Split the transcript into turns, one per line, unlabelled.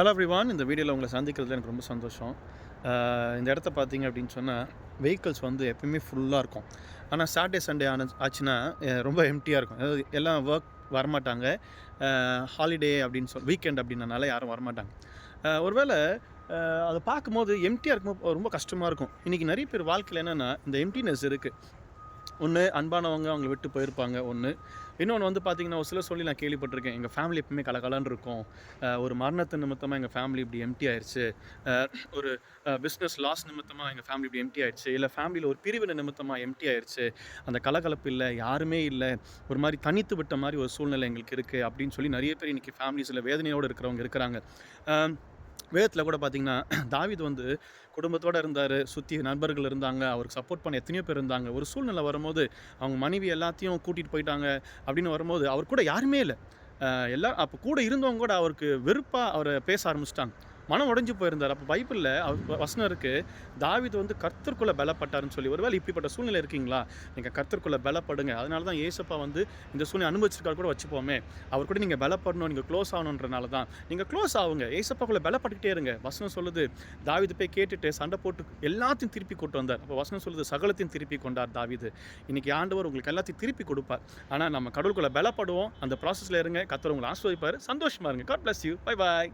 Hello everyone. இந்த வீடியோவில் உங்களை சந்திக்கிறதுல எனக்கு ரொம்ப சந்தோஷம். இந்த இடத்த பார்த்தீங்க அப்படின்னு சொன்னால் வெஹிக்கிள்ஸ் வந்து எப்பயுமே ஃபுல்லாக இருக்கும். ஆனால் சாட்டர்டே சண்டே ஆச்சுன்னா ரொம்ப எம்டியாக இருக்கும். அதாவது எல்லாம் ஒர்க் வரமாட்டாங்க. ஹாலிடே அப்படின்னு வீக்கெண்ட் அப்படின்றனால யாரும் வரமாட்டாங்க. ஒருவேளை அதை பார்க்கும்போது எம்டியாக இருக்கும்போது ரொம்ப கஷ்டமாக இருக்கும். இன்றைக்கி நிறைய பேர் வாழ்க்கையில் என்னென்னா இந்த எம்டினஸ் இருக்குது. ஒன்று அன்பானவங்க அவங்கள விட்டு போயிருப்பாங்க ஒன்று. இன்னொன்று வந்து பார்த்திங்கன்னா ஒரு சிலர் சொல்லி நான் கேள்விப்பட்டிருக்கேன். எங்கள் ஃபேமிலி எப்பவுமே கலகலன்னு இருக்கும். ஒரு மரணத்து நிமித்தமாக எங்கள் ஃபேமிலி இப்படி எம்டி ஆயிடுச்சு. ஒரு பிஸ்னஸ் லாஸ் நிமித்தமாக எங்கள் ஃபேமிலி இப்படி எம்டி ஆயிடுச்சு. இல்லை ஃபேமிலியில் ஒரு பிரிவினை நிமித்தமாக எம்டி ஆயிடுச்சு. அந்த கலகலப்பு இல்லை, யாருமே இல்லை, ஒரு மாதிரி தனித்து விட்ட மாதிரி ஒரு சூழ்நிலை எங்களுக்கு இருக்குது அப்படின்னு சொல்லி நிறைய பேர் இன்றைக்கி ஃபேமிலிஸில் வேதனையோடு இருக்கிறவங்க இருக்கிறாங்க. வேதத்தில் கூட பார்த்திங்கன்னா தாவீது வந்து குடும்பத்தோடு இருந்தார், சுற்றி நண்பர்கள் இருந்தாங்க, அவருக்கு சப்போர்ட் பண்ண எத்தனையோ பேர் இருந்தாங்க. ஒரு சூழ்நிலை வரும்போது அவங்க மனைவி எல்லாத்தையும் கூட்டிகிட்டு போயிட்டாங்க அப்படின்னு வரும்போது அவர் கூட யாருமே இல்லை. அப்போ கூட இருந்தவங்க கூட அவருக்கு வெறுப்பாக அவரை பேச ஆரம்பிச்சிட்டாங்க. மனம் உடைஞ்சு போயிருந்தார். அப்போ பைபிளில் வசனம் இருக்குது, தாவீது வந்து கர்த்தருக்குள்ளே பலப்பட்டாருன்னு சொல்லி. ஒருவேளை இப்படிப்பட்ட சூழ்நிலை இருக்கீங்களா? நீங்கள் கர்த்தருக்குள்ளே பலப்படுங்க. அதனால தான் ஏசப்பா வந்து இந்த சூழ்நிலை அனுபவிச்சிருக்காரு கூட வச்சுப்போமே. அவர் கூட நீங்கள் பலப்படணும், நீங்கள் க்ளோஸ் ஆகணுன்றனால தான் நீங்கள் க்ளோஸ் ஆகுங்க. ஏசப்பாக்குள்ளே பலப்பட்டுக்கிட்டே இருங்க. வசனம் சொல்லுது, தாவீது போய் கேட்டுட்டு சண்டை போட்டு எல்லாத்தையும் திருப்பி கொண்டு வந்தார். அப்போ வசனம் சொல்லுது, சகலத்தையும் திருப்பி கொண்டார் தாவீது. இன்றைக்கி ஆண்டவர் உங்களுக்கு எல்லாத்தையும் திருப்பி கொடுப்பார். ஆனால் நம்ம கடவுளுக்குள்ளே பலப்படுவோம். அந்த ப்ராசஸில் இருங்க. கர்த்தர் உங்களை ஆசீர்வதிப்பார். சந்தோஷமாக இருங்க. God bless you. Bye bye.